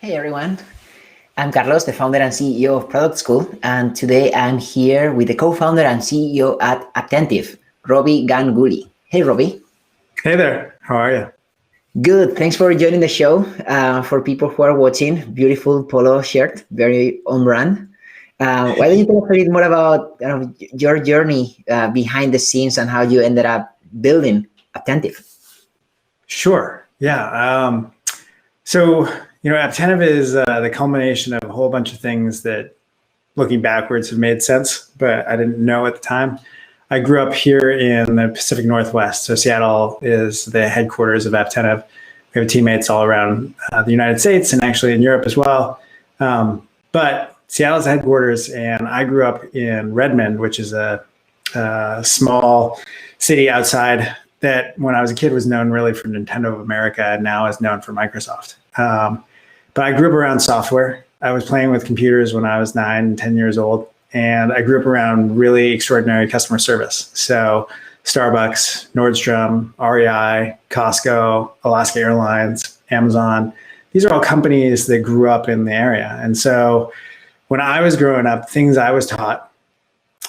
Hey everyone, I'm Carlos, the founder and CEO of Product School, and today I'm here with the co-founder and CEO at Apptentive, Robi Ganguly. Hey Robi. Hey there, how are you? Good, thanks for joining the show. For people who are watching, beautiful polo shirt, very on brand. Why don't you tell us a bit more about your journey behind the scenes and how you ended up building Apptentive? Sure, yeah. Apptentive is the culmination of a whole bunch of things that, looking backwards, have made sense, but I didn't know at the time. I grew up here in the Pacific Northwest, so Seattle is the headquarters of Apptentive. We have teammates all around the United States and actually in Europe as well. But Seattle's headquarters, and I grew up in Redmond, which is a small city outside that when I was a kid was known really for Nintendo of America and now is known for Microsoft. But I grew up around software. I was playing with computers when I was 9, 10 years old. And I grew up around really extraordinary customer service. So Starbucks, Nordstrom, REI, Costco, Alaska Airlines, Amazon. These are all companies that grew up in the area. And so when I was growing up, things I was taught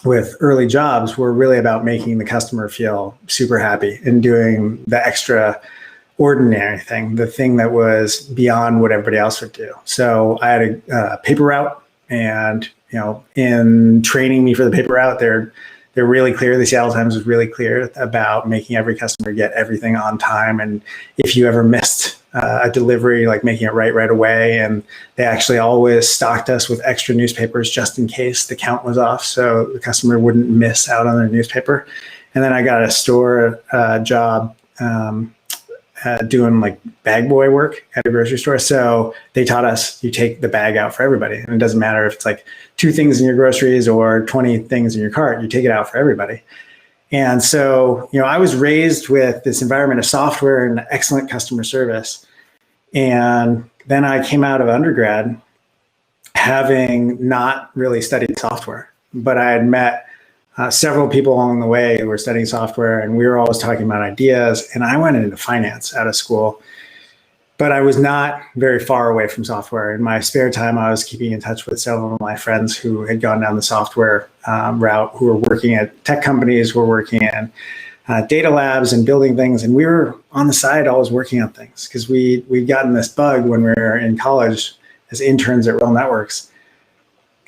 with early jobs were really about making the customer feel super happy and doing the extraordinary thing, the thing that was beyond what everybody else would do. So I had a paper route, and in training me for the paper route, they're really clear. The Seattle Times was really clear about making every customer get everything on time. And if you ever missed a delivery, like making it right away. And they actually always stocked us with extra newspapers just in case the count was off, so the customer wouldn't miss out on their newspaper. And then I got a store job doing like bag boy work at a grocery store. So they taught us you take the bag out for everybody. And it doesn't matter if it's like 2 things in your groceries or 20 things in your cart, you take it out for everybody. And so, I was raised with this environment of software and excellent customer service. And then I came out of undergrad having not really studied software, but I had met several people along the way who were studying software, and we were always talking about ideas. And I went into finance out of school, but I was not very far away from software. In my spare time, I was keeping in touch with several of my friends who had gone down the software route, who were working at tech companies, who were working in data labs and building things. And we were on the side always working on things because we'd gotten this bug when we were in college as interns at Real Networks,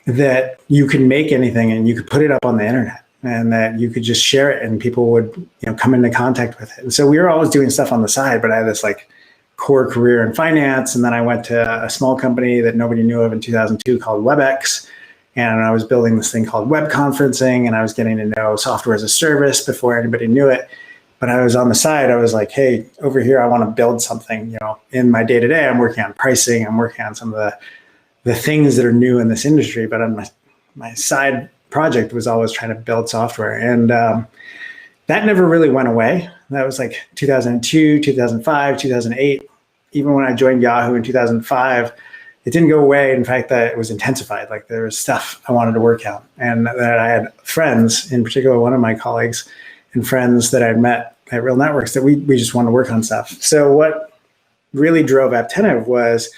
that you could make anything and you could put it up on the internet, and that you could just share it and people would come into contact with it. And so we were always doing stuff on the side, but I had this like core career in finance. And then I went to a small company that nobody knew of in 2002 called WebEx. And I was building this thing called web conferencing, and I was getting to know software as a service before anybody knew it. But I was on the side, I was like, hey, over here, I want to build something. In my day-to-day, I'm working on pricing. I'm working on some of the things that are new in this industry. But on my side project was always trying to build software. And that never really went away. That was like 2002, 2005, 2008. Even when I joined Yahoo in 2005, it didn't go away. In fact, that it was intensified. Like there was stuff I wanted to work on. And that I had friends, in particular, one of my colleagues and friends that I'd met at Real Networks, that we just wanted to work on stuff. So what really drove Apptentive was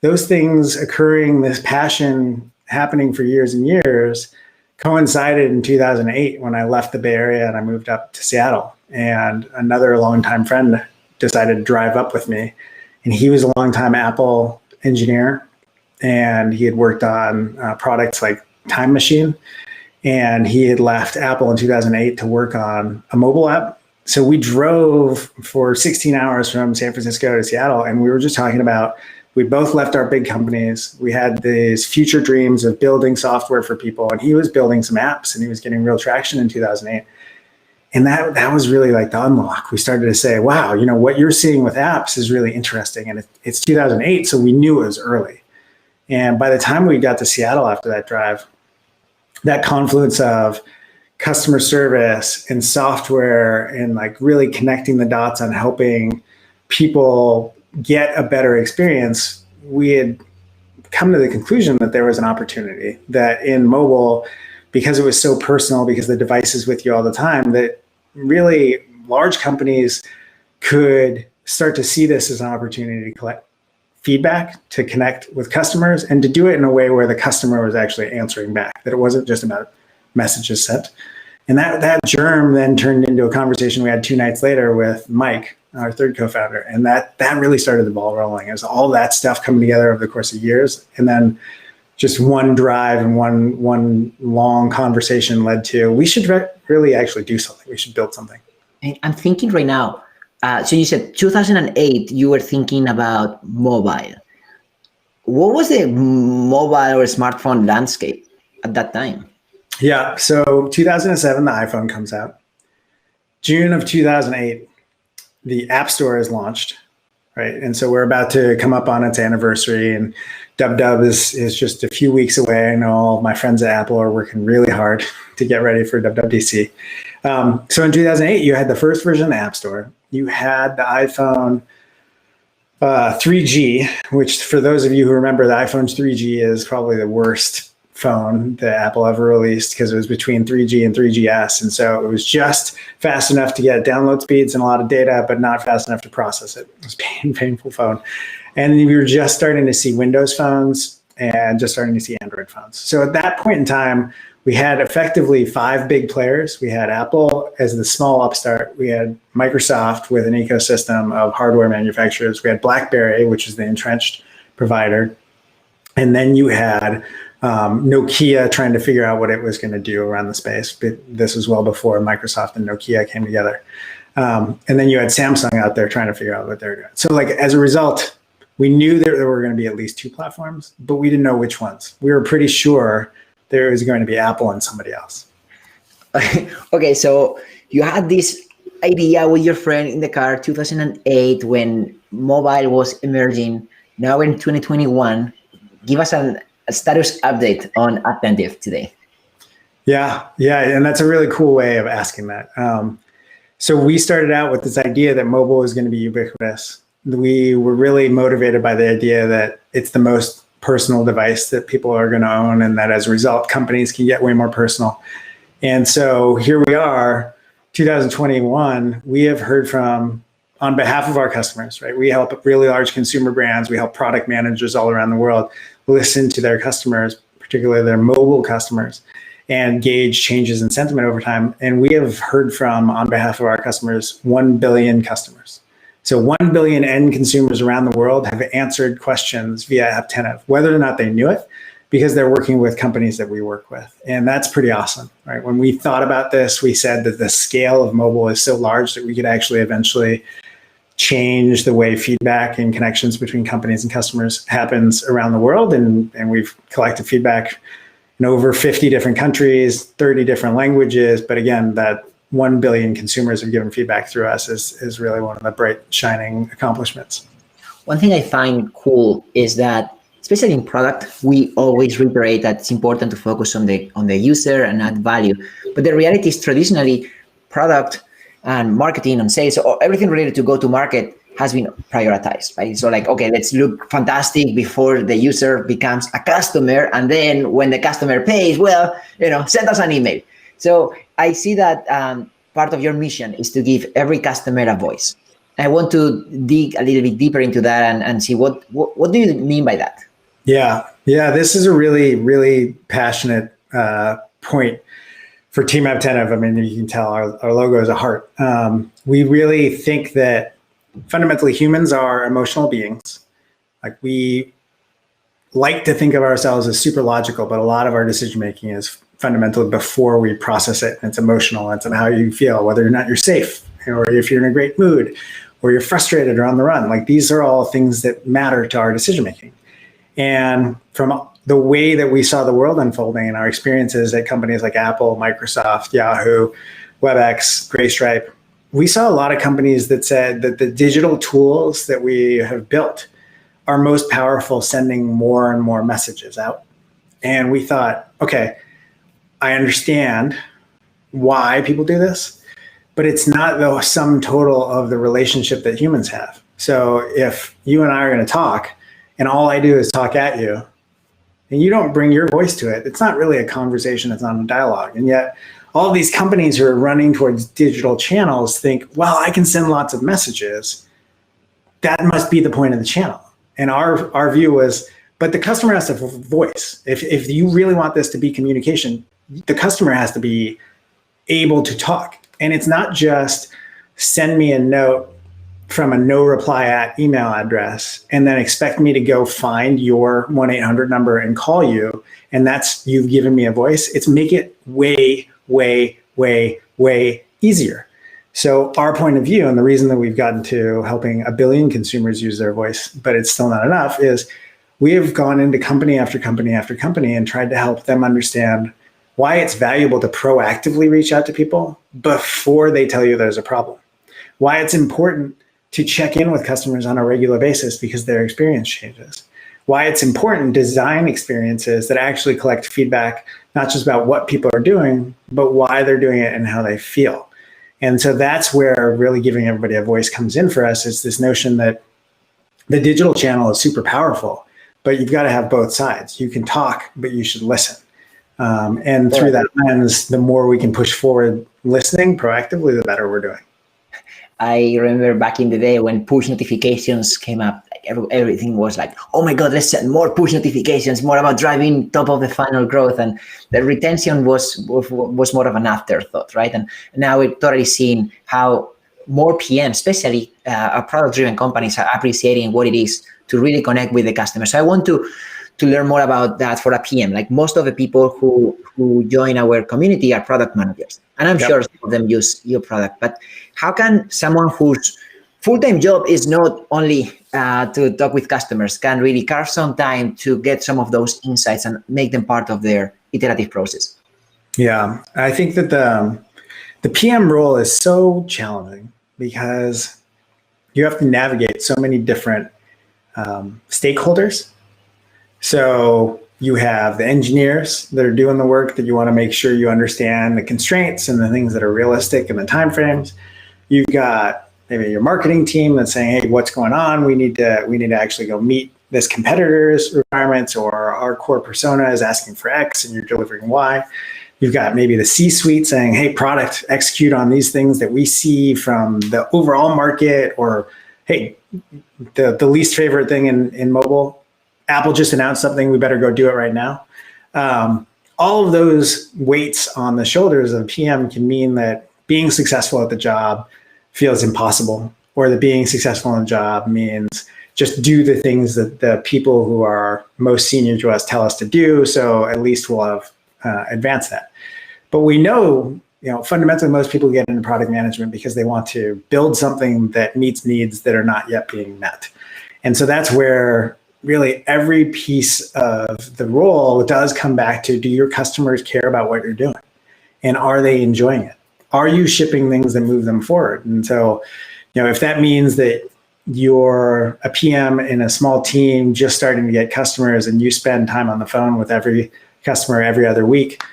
those things occurring, this passion happening for years and years, coincided in 2008 when I left the Bay Area and I moved up to Seattle. And another longtime friend decided to drive up with me. And he was a longtime Apple engineer, and he had worked on products like Time Machine. And he had left Apple in 2008 to work on a mobile app. So we drove for 16 hours from San Francisco to Seattle, and we were just talking about, we both left our big companies. We had these future dreams of building software for people, and he was building some apps, and he was getting real traction in 2008. And that was really like the unlock. We started to say, wow, what you're seeing with apps is really interesting. And it's 2008, so we knew it was early. And by the time we got to Seattle after that drive, that confluence of customer service and software and like really connecting the dots on helping people get a better experience, we had come to the conclusion that there was an opportunity that in mobile, because it was so personal, because the device is with you all the time, that really large companies could start to see this as an opportunity to collect feedback to connect with customers and to do it in a way where the customer was actually answering back, that it wasn't just about messages sent. And that germ then turned into a conversation we had 2 nights later with Mike, our third co-founder. And that really started the ball rolling. It was all that stuff coming together over the course of years. And then just one drive and one long conversation led to, we should really actually do something. We should build something. And I'm thinking right now, so you said 2008, you were thinking about mobile. What was the mobile or smartphone landscape at that time? Yeah, so 2007, the iPhone comes out. June of 2008, the App Store is launched, right? And so we're about to come up on its anniversary, and DubDub is just a few weeks away. I know all my friends at Apple are working really hard to get ready for WWDC. So in 2008, you had the first version of the App Store. You had the iPhone 3G, which for those of you who remember, the iPhone's 3G is probably the worst phone that Apple ever released because it was between 3G and 3GS. And so it was just fast enough to get download speeds and a lot of data, but not fast enough to process it. It was a painful phone. And we were just starting to see Windows phones and just starting to see Android phones. So at that point in time, we had effectively 5 big players. We had Apple as the small upstart. We had Microsoft with an ecosystem of hardware manufacturers. We had BlackBerry, which is the entrenched provider. And then you had Nokia trying to figure out what it was going to do around the space. But this was well before Microsoft and Nokia came together. And then you had Samsung out there trying to figure out what they're doing. So like as a result, we knew that there were going to be at least 2 platforms, but we didn't know which ones. We were pretty sure there was going to be Apple and somebody else. Okay, so you had this idea with your friend in the car, 2008, when mobile was emerging. Now we're in 2021. Give us a status update on Apptentive today. Yeah, and that's a really cool way of asking that. So we started out with this idea that mobile was going to be ubiquitous. We were really motivated by the idea that it's the most personal device that people are going to own, and that as a result, companies can get way more personal. And so here we are, 2021, we have heard from, on behalf of our customers, right? We help really large consumer brands, we help product managers all around the world listen to their customers, particularly their mobile customers, and gauge changes in sentiment over time. And we have heard from, on behalf of our customers, 1 billion customers. So 1 billion end consumers around the world have answered questions via Apptentive, whether or not they knew it, because they're working with companies that we work with. And that's pretty awesome, right? When we thought about this, we said that the scale of mobile is so large that we could actually eventually change the way feedback and connections between companies and customers happens around the world. And we've collected feedback in over 50 different countries, 30 different languages. But again, that 1 billion consumers have given feedback through us is really one of the bright, shining accomplishments. One thing I find cool is that, especially in product, we always reiterate that it's important to focus on the user and add value. But the reality is traditionally product and marketing and sales, or everything related to go-to-market has been prioritized, right? So like, okay, let's look fantastic before the user becomes a customer. And then when the customer pays, well, send us an email. So I see that part of your mission is to give every customer a voice. I want to dig a little bit deeper into that and see what do you mean by that? Yeah, this is a really, really passionate point for Team Apptentive. I mean, you can tell our logo is a heart. We really think that fundamentally humans are emotional beings. Like we like to think of ourselves as super logical, but a lot of our decision making is fundamentally before we process it. It's emotional. It's on how you feel, whether or not you're safe, or if you're in a great mood, or you're frustrated or on the run. Like these are all things that matter to our decision making. And from the way that we saw the world unfolding and our experiences at companies like Apple, Microsoft, Yahoo, WebEx, Graystripe, we saw a lot of companies that said that the digital tools that we have built are most powerful sending more and more messages out. And we thought, okay, I understand why people do this, but it's not the sum total of the relationship that humans have. So if you and I are going to talk and all I do is talk at you and you don't bring your voice to it, it's not really a conversation, it's not a dialogue. And yet all of these companies who are running towards digital channels think, well, I can send lots of messages. That must be the point of the channel. And our view was, but the customer has to have a voice. If you really want this to be communication, the customer has to be able to talk. And it's not just send me a note from a no reply at email address and then expect me to go find your 1-800 number and call you. And that's, you've given me a voice. It's make it way, way, way, way easier. So our point of view, and the reason that we've gotten to helping 1 billion consumers use their voice, but it's still not enough, is we have gone into company after company after company and tried to help them understand why it's valuable to proactively reach out to people before they tell you there's a problem. Why it's important to check in with customers on a regular basis because their experience changes. Why it's important to design experiences that actually collect feedback, not just about what people are doing, but why they're doing it and how they feel. And so that's where really giving everybody a voice comes in for us, is this notion that the digital channel is super powerful, but you've got to have both sides. You can talk, but you should listen. And through that lens, the more we can push forward listening proactively, the better we're doing. I remember back in the day when push notifications came up, everything was like, oh my God, let's send more push notifications, more about driving top of the funnel growth. And the retention was more of an afterthought, right? And now we're totally seeing how more PMs, especially our product-driven companies, are appreciating what it is to really connect with the customer. So I want to learn more about that for a PM. Like most of the people who join our community are product managers. And I'm sure some of them use your product. But how can someone whose full-time job is not only to talk with customers can really carve some time to get some of those insights and make them part of their iterative process? Yeah, I think that the PM role is so challenging because you have to navigate so many different stakeholders. So you have the engineers that are doing the work that you want to make sure you understand the constraints and the things that are realistic and the timeframes. You've got maybe your marketing team that's saying, hey, what's going on? We need to actually go meet this competitor's requirements, or our core persona is asking for X and you're delivering Y. You've got maybe the C-suite saying, hey, product, execute on these things that we see from the overall market, or hey, the least favorite thing in mobile, Apple just announced something, we better go do it right now. All of those weights on the shoulders of a PM can mean that being successful at the job feels impossible, or that being successful in the job means just do the things that the people who are most senior to us tell us to do. So at least we'll have advanced that. But we know, fundamentally, most people get into product management because they want to build something that meets needs that are not yet being met. And so that's where really every piece of the role does come back to, do your customers care about what you're doing? And are they enjoying it? Are you shipping things that move them forward? And so, if that means that you're a PM in a small team just starting to get customers and you spend time on the phone with every customer every other week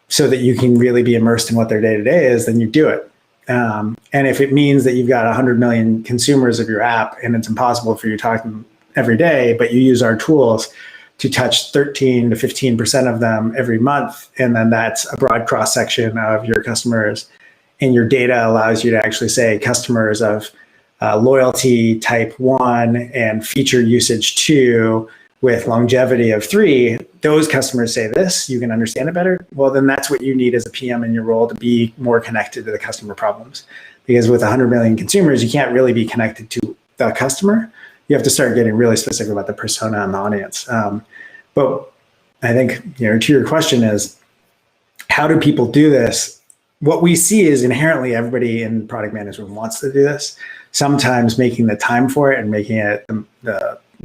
so that you can really be immersed in what their day-to-day is, then you do it. And if it means that you've got 100 million consumers of your app and it's impossible for you to talk to them every day, but you use our tools to touch 13 to 15% of them every month, and then that's a broad cross-section of your customers, and your data allows you to actually say customers of loyalty type 1 and feature usage 2 with longevity of 3, those customers say this, you can understand it better. Well, then that's what you need as a PM in your role to be more connected to the customer problems. Because with 100 million consumers, you can't really be connected to the customer. You have to start getting really specific about the persona and the audience. But I think, to your question is, how do people do this? What we see is inherently everybody in product management wants to do this. Sometimes making the time for it and making it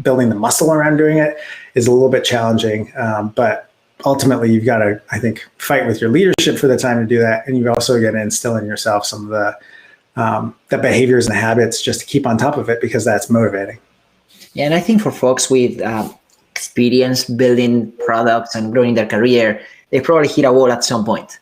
building the muscle around doing it is a little bit challenging. But ultimately, you've got to, I think, fight with your leadership for the time to do that, and you've also got to instill in yourself some of the behaviors and habits just to keep on top of it, because that's motivating. Yeah, and I think for folks with experience building products and growing their career, they probably hit a wall at some point.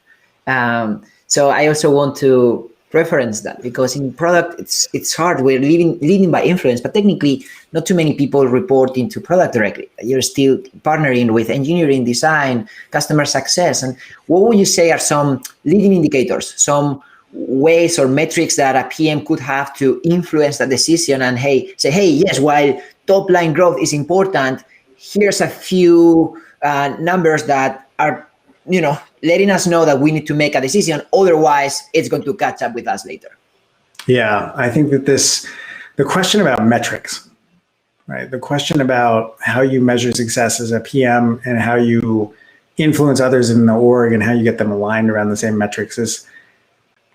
So I also want to reference that, because in product, it's hard. We're leading by influence, but technically not too many people report into product directly. You're still partnering with engineering, design, customer success. And what would you say are some leading indicators, some ways or metrics that a PM could have to influence that decision and say, hey, yes, while top line growth is important. Here's a few numbers that are, letting us know that we need to make a decision. Otherwise, it's going to catch up with us later. Yeah, I think that the question about metrics, right? The question about how you measure success as a PM and how you influence others in the org and how you get them aligned around the same metrics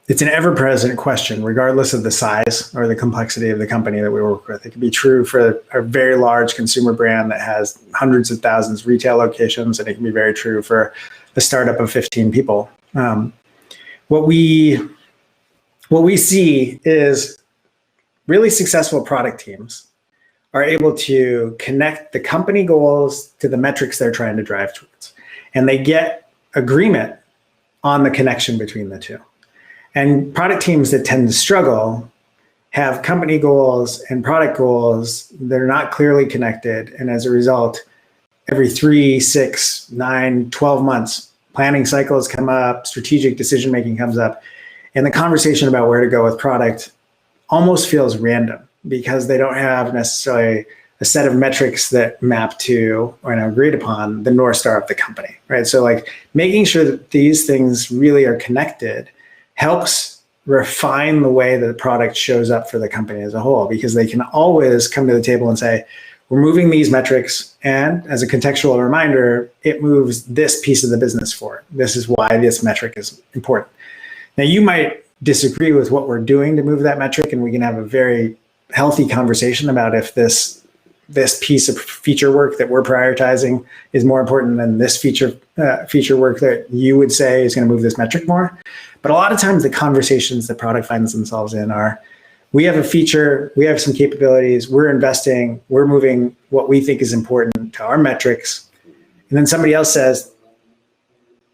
it's an ever-present question, regardless of the size or the complexity of the company that we work with. It can be true for a very large consumer brand that has hundreds of thousands of retail locations, and it can be very true for a startup of 15 people. What we see is really successful product teams are able to connect the company goals to the metrics they're trying to drive towards. And they get agreement on the connection between the two. And product teams that tend to struggle have company goals and product goals that are not clearly connected. And as a result, every 3, 6, 9, 12 months, planning cycles come up, strategic decision-making comes up, and the conversation about where to go with product almost feels random because they don't have necessarily a set of metrics that map to or are agreed upon the North Star of the company, right? So like making sure that these things really are connected helps refine the way that the product shows up for the company as a whole, because they can always come to the table and say, we're moving these metrics, and as a contextual reminder, it moves this piece of the business forward. This is why this metric is important. Now, you might disagree with what we're doing to move that metric, and we can have a very healthy conversation about if this piece of feature work that we're prioritizing is more important than this feature work that you would say is going to move this metric more. But a lot of times the conversations that product finds themselves in are, we have a feature, we have some capabilities, we're investing, we're moving what we think is important to our metrics. And then somebody else says,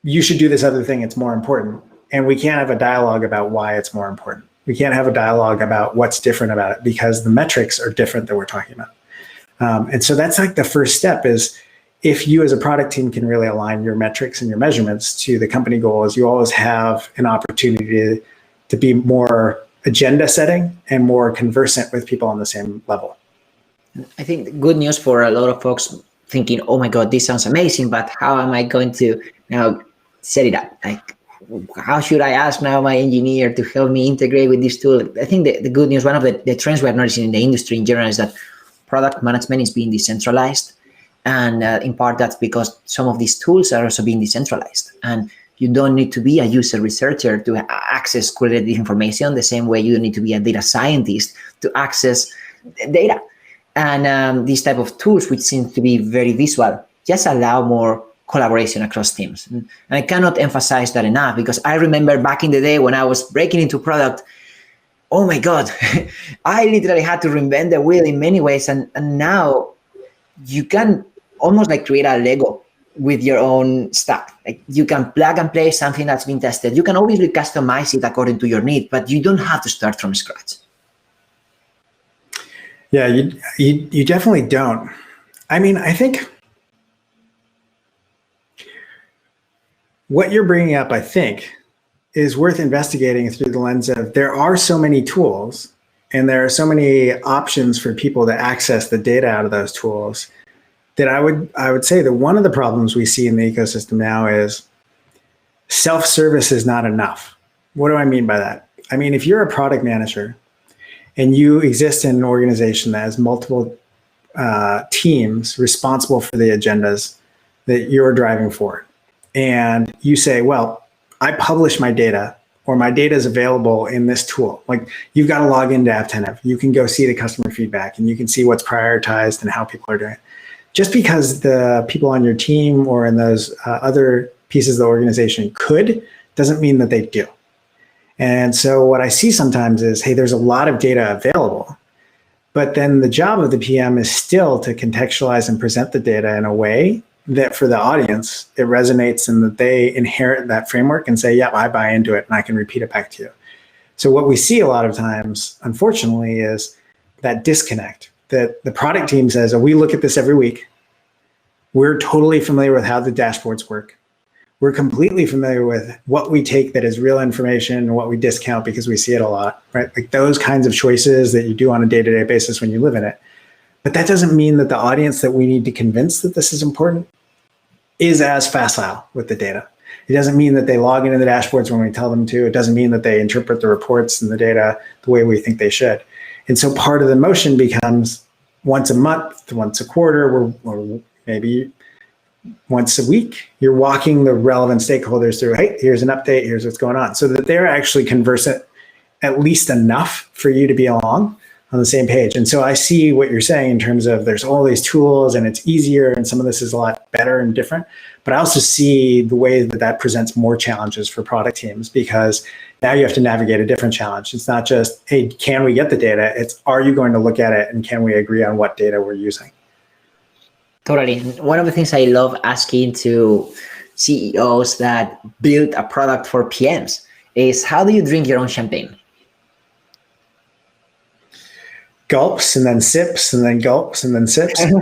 you should do this other thing, it's more important. And we can't have a dialogue about why it's more important. We can't have a dialogue about what's different about it because the metrics are different that we're talking about. And so that's like the first step is, if you as a product team can really align your metrics and your measurements to the company goals, you always have an opportunity to be more agenda setting and more conversant with people on the same level. I think good news for a lot of folks thinking, oh my God, this sounds amazing, but how am I going to now set it up? Like, how should I ask now my engineer to help me integrate with this tool? I think the good news, one of the trends we're noticing in the industry in general is that product management is being decentralized. And in part, that's because some of these tools are also being decentralized. And you don't need to be a user researcher to access qualitative information the same way you don't need to be a data scientist to access data. And these type of tools, which seem to be very visual, just allow more collaboration across teams. And I cannot emphasize that enough, because I remember back in the day when I was breaking into product, oh my God, I literally had to reinvent the wheel in many ways. And now you can almost like create a Lego with your own stack. Like you can plug and play something that's been tested. You can obviously customize it according to your need, but you don't have to start from scratch. Yeah, you definitely don't. I mean, I think what you're bringing up, I think, is worth investigating through the lens of there are so many tools and there are so many options for people to access the data out of those tools that I would say that one of the problems we see in the ecosystem now is self-service is not enough. What do I mean by that? I mean, if you're a product manager and you exist in an organization that has multiple teams responsible for the agendas that you're driving forward, and you say, well, I publish my data, or my data is available in this tool. Like, you've got to log into Apptentive. You can go see the customer feedback and you can see what's prioritized and how people are doing it. Just because the people on your team or in those other pieces of the organization could, doesn't mean that they do. And so what I see sometimes is, hey, there's a lot of data available, but then the job of the PM is still to contextualize and present the data in a way that for the audience, it resonates and that they inherit that framework and say, yeah, I buy into it and I can repeat it back to you. So what we see a lot of times, unfortunately, is that disconnect, that the product team says, oh, we look at this every week. We're totally familiar with how the dashboards work. We're completely familiar with what we take that is real information and what we discount because we see it a lot, right? Like those kinds of choices that you do on a day-to-day basis when you live in it. But that doesn't mean that the audience that we need to convince that this is important is as facile with the data. It doesn't mean that they log into the dashboards when we tell them to. It doesn't mean that they interpret the reports and the data the way we think they should. And so part of the motion becomes once a month, once a quarter, or maybe once a week, you're walking the relevant stakeholders through, hey, here's an update, here's what's going on, so that they're actually conversant at least enough for you to be along on the same page. And so I see what you're saying in terms of there's all these tools and it's easier and some of this is a lot better and different. But I also see the way that that presents more challenges for product teams, because now you have to navigate a different challenge. It's not just, hey, can we get the data? It's, are you going to look at it and can we agree on what data we're using? Totally. One of the things I love asking to CEOs that build a product for PMs is, how do you drink your own champagne? Gulps and then sips and then gulps and then sips. With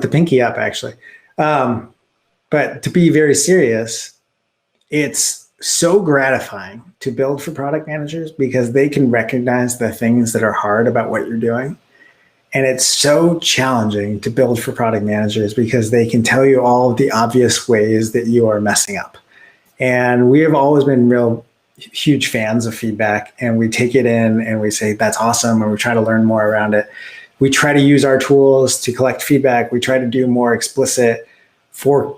the pinky up, actually. But to be very serious, it's so gratifying to build for product managers because they can recognize the things that are hard about what you're doing. And it's so challenging to build for product managers because they can tell you all of the obvious ways that you are messing up. And we have always been real huge fans of feedback, and we take it in and we say, that's awesome. And we try to learn more around it. We try to use our tools to collect feedback. We try to do more explicit for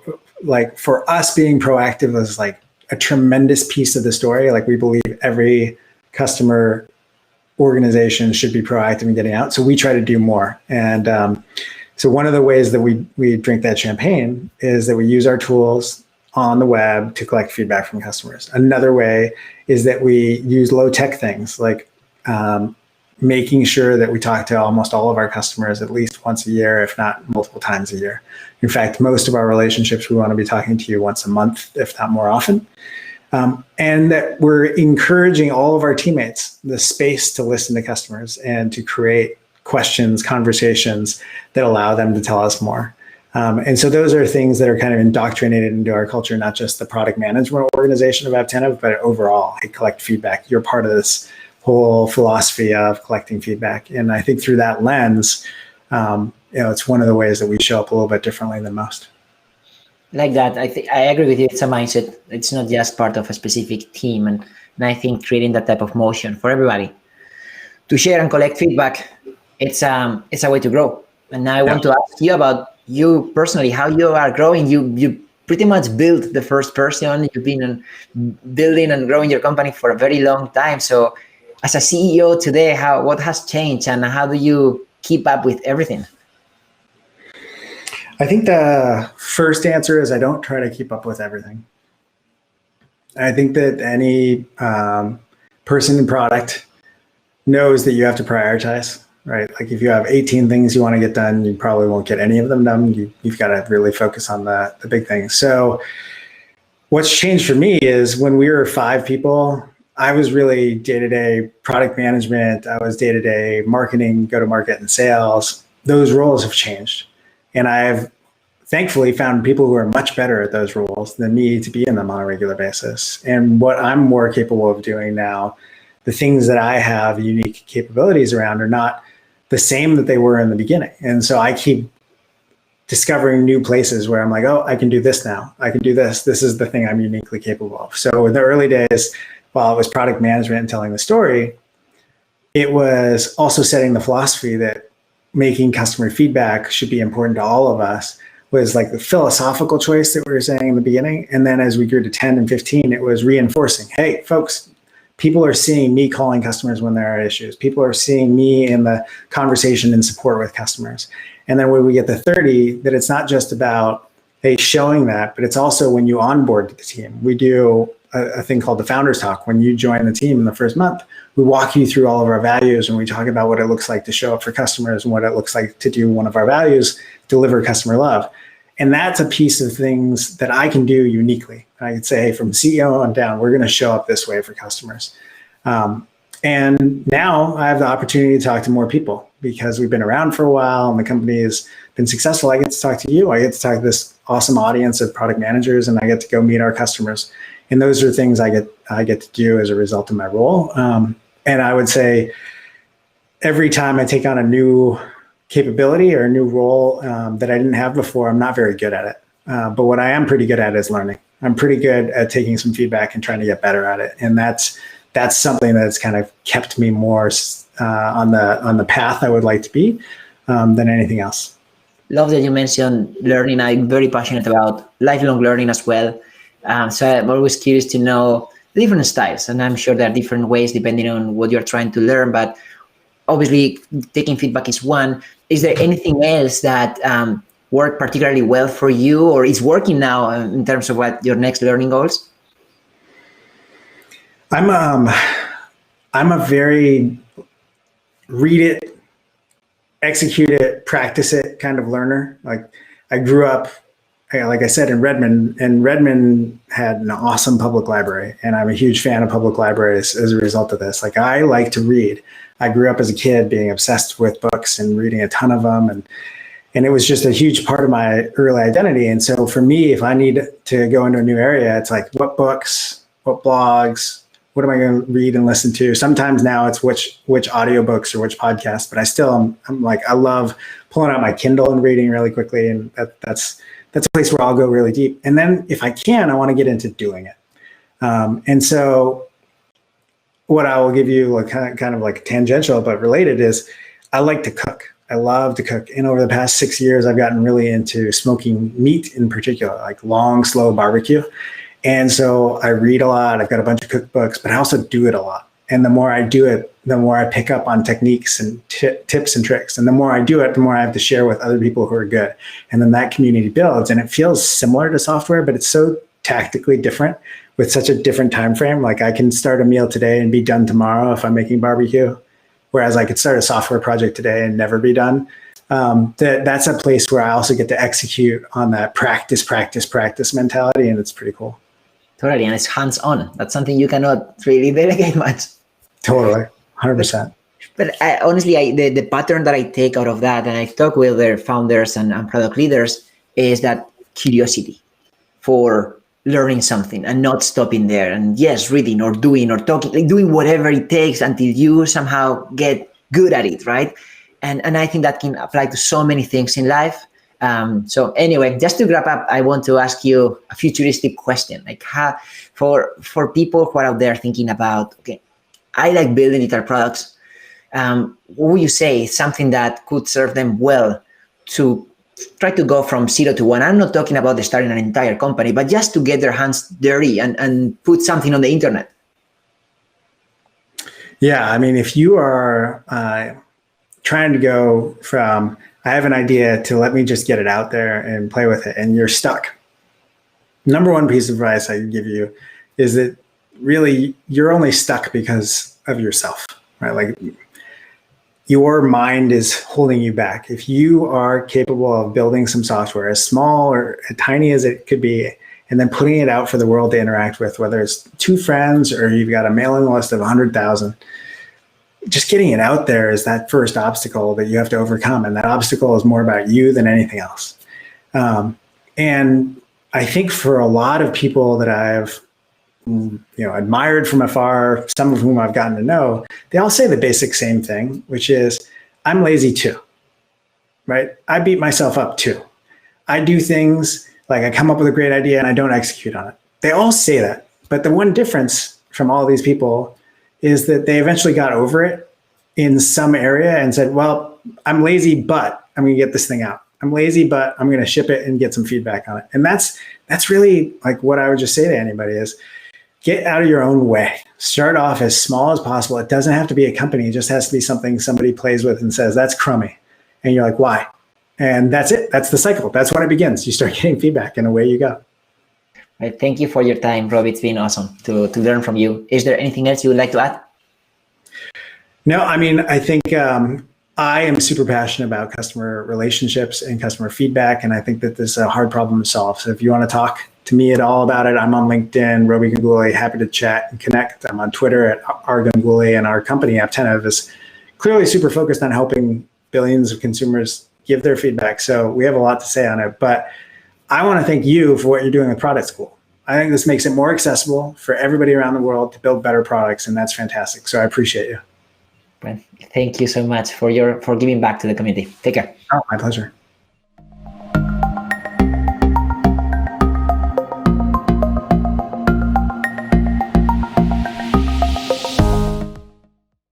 us being proactive is like a tremendous piece of the story. Like, we believe every customer organization should be proactive in getting out. So we try to do more. And so one of the ways that we drink that champagne is that we use our tools on the web to collect feedback from customers. Another way is that we use low tech things like making sure that we talk to almost all of our customers at least once a year, if not multiple times a year. In fact, most of our relationships, we want to be talking to you once a month, if not more often. And that we're encouraging all of our teammates the space to listen to customers and to create questions, conversations that allow them to tell us more. And so those are things that are kind of indoctrinated into our culture, not just the product management organization of Apptentive, but overall, hey, collect feedback. You're part of this whole philosophy of collecting feedback. And I think through that lens, it's one of the ways that we show up a little bit differently than most. Like that, I agree with you. It's a mindset. It's not just part of a specific team. And I think creating that type of motion for everybody to share and collect feedback, it's a way to grow. And now I want to ask you about you personally, how you are growing. You pretty much built the first person. You've been building and growing your company for a very long time. So as a CEO today, what has changed and how do you keep up with everything? I think the first answer is I don't try to keep up with everything. I think that any person in product knows that you have to prioritize, right? Like if you have 18 things you want to get done, you probably won't get any of them done. You've got to really focus on the big things. So what's changed for me is when we were 5 people, I was really day-to-day product management. I was day-to-day marketing, go-to-market and sales. Those roles have changed. And I've thankfully found people who are much better at those roles than me to be in them on a regular basis. And what I'm more capable of doing now, the things that I have unique capabilities around are not the same that they were in the beginning. And so I keep discovering new places where I'm like, oh, I can do this now. I can do this. This is the thing I'm uniquely capable of. So in the early days, while it was product management and telling the story, it was also setting the philosophy that making customer feedback should be important to all of us, was like the philosophical choice that we were saying in the beginning. And then as we grew to 10 and 15, it was reinforcing, hey, folks, people are seeing me calling customers when there are issues. People are seeing me in the conversation and support with customers. And then when we get to 30, that it's not just about, hey, showing that, but it's also when you onboard the team. We do a thing called the Founders Talk. When you join the team in the first month, we walk you through all of our values and we talk about what it looks like to show up for customers and what it looks like to do one of our values, deliver customer love. And that's a piece of things that I can do uniquely. I could say, hey, from CEO on down, we're going to show up this way for customers. And now I have the opportunity to talk to more people because we've been around for a while and the company has been successful. I get to talk to you. I get to talk to this awesome audience of product managers and I get to go meet our customers. And those are things I get to do as a result of my role. And I would say every time I take on a new capability or a new role that I didn't have before, I'm not very good at it. But what I am pretty good at is learning. I'm pretty good at taking some feedback and trying to get better at it. And that's something that's kind of kept me more on the path I would like to be than anything else. Love that you mentioned learning. I'm very passionate about lifelong learning as well. So I'm always curious to know different styles. And I'm sure there are different ways depending on what you're trying to learn. But obviously, taking feedback is one. Is there anything else that worked particularly well for you or is working now in terms of what your next learning goals? I'm a very read it, execute it, practice it kind of learner. Like I grew up, like I said, in Redmond, and Redmond had an awesome public library. And I'm a huge fan of public libraries as a result of this. Like I like to read. I grew up as a kid being obsessed with books and reading a ton of them. And it was just a huge part of my early identity. And so for me, if I need to go into a new area, it's like, what books, what blogs, what am I going to read and listen to? Sometimes now it's which audiobooks or which podcasts, but I still, I'm like, I love pulling out my Kindle and reading really quickly. And that's a place where I'll go really deep. And then if I can, I want to get into doing it. And so what I will give you, like kind of like tangential, but related, is I like to cook. I love to cook. And over the past 6 years, I've gotten really into smoking meat in particular, like long, slow barbecue. And so I read a lot. I've got a bunch of cookbooks, but I also do it a lot. And the more I do it, the more I pick up on techniques and tips and tricks. And the more I do it, the more I have to share with other people who are good. And then that community builds. And it feels similar to software, but it's so tactically different with such a different time frame. Like I can start a meal today and be done tomorrow if I'm making barbecue, whereas I could start a software project today and never be done. That's a place where I also get to execute on that practice mentality, and it's pretty cool. Totally, and it's hands-on. That's something you cannot really delegate much. Totally, 100%. But honestly, the pattern that I take out of that, and I talk with their founders and product leaders, is that curiosity for learning something and not stopping there. And yes, reading or doing or talking, like doing whatever it takes until you somehow get good at it, right? And I think that can apply to so many things in life. So anyway, just to wrap up, I want to ask you a futuristic question. Like how, for people who are out there thinking about, okay, I like building digital products. What would you say is something that could serve them well to try to go from 0 to 1? I'm not talking about starting an entire company, but just to get their hands dirty and put something on the internet. Yeah, I mean, if you are trying to go from I have an idea to let me just get it out there and play with it, and you're stuck. Number one piece of advice I can give you is that really you're only stuck because of yourself, right? Like your mind is holding you back. If you are capable of building some software as small or as tiny as it could be, and then putting it out for the world to interact with, whether it's 2 friends or you've got a mailing list of 100,000, just getting it out there is that first obstacle that you have to overcome. And that obstacle is more about you than anything else. And I think for a lot of people that I've admired from afar, some of whom I've gotten to know, they all say the basic same thing, which is, I'm lazy too, right? I beat myself up too. I do things like I come up with a great idea and I don't execute on it. They all say that. But the one difference from all these people is that they eventually got over it in some area and said, well, I'm lazy, but I'm going to get this thing out. I'm lazy, but I'm going to ship it and get some feedback on it. And that's really like what I would just say to anybody is get out of your own way. Start off as small as possible. It doesn't have to be a company. It just has to be something somebody plays with and says, that's crummy. And you're like, why? And that's it. That's the cycle. That's when it begins. You start getting feedback and away you go. Right. Thank you for your time, Rob. It's been awesome to learn from you. Is there anything else you would like to add? No, I mean, I think I am super passionate about customer relationships and customer feedback, and I think that this is a hard problem to solve. So if you want to talk to me at all about it, I'm on LinkedIn, Robi Ganguly, happy to chat and connect. I'm on Twitter at @rganguly, and our company, Apptentive, is clearly super focused on helping billions of consumers give their feedback. So we have a lot to say on it, but I want to thank you for what you're doing with Product School. I think this makes it more accessible for everybody around the world to build better products, and that's fantastic. So I appreciate you. Well, thank you so much for giving back to the community. Take care. Oh, my pleasure.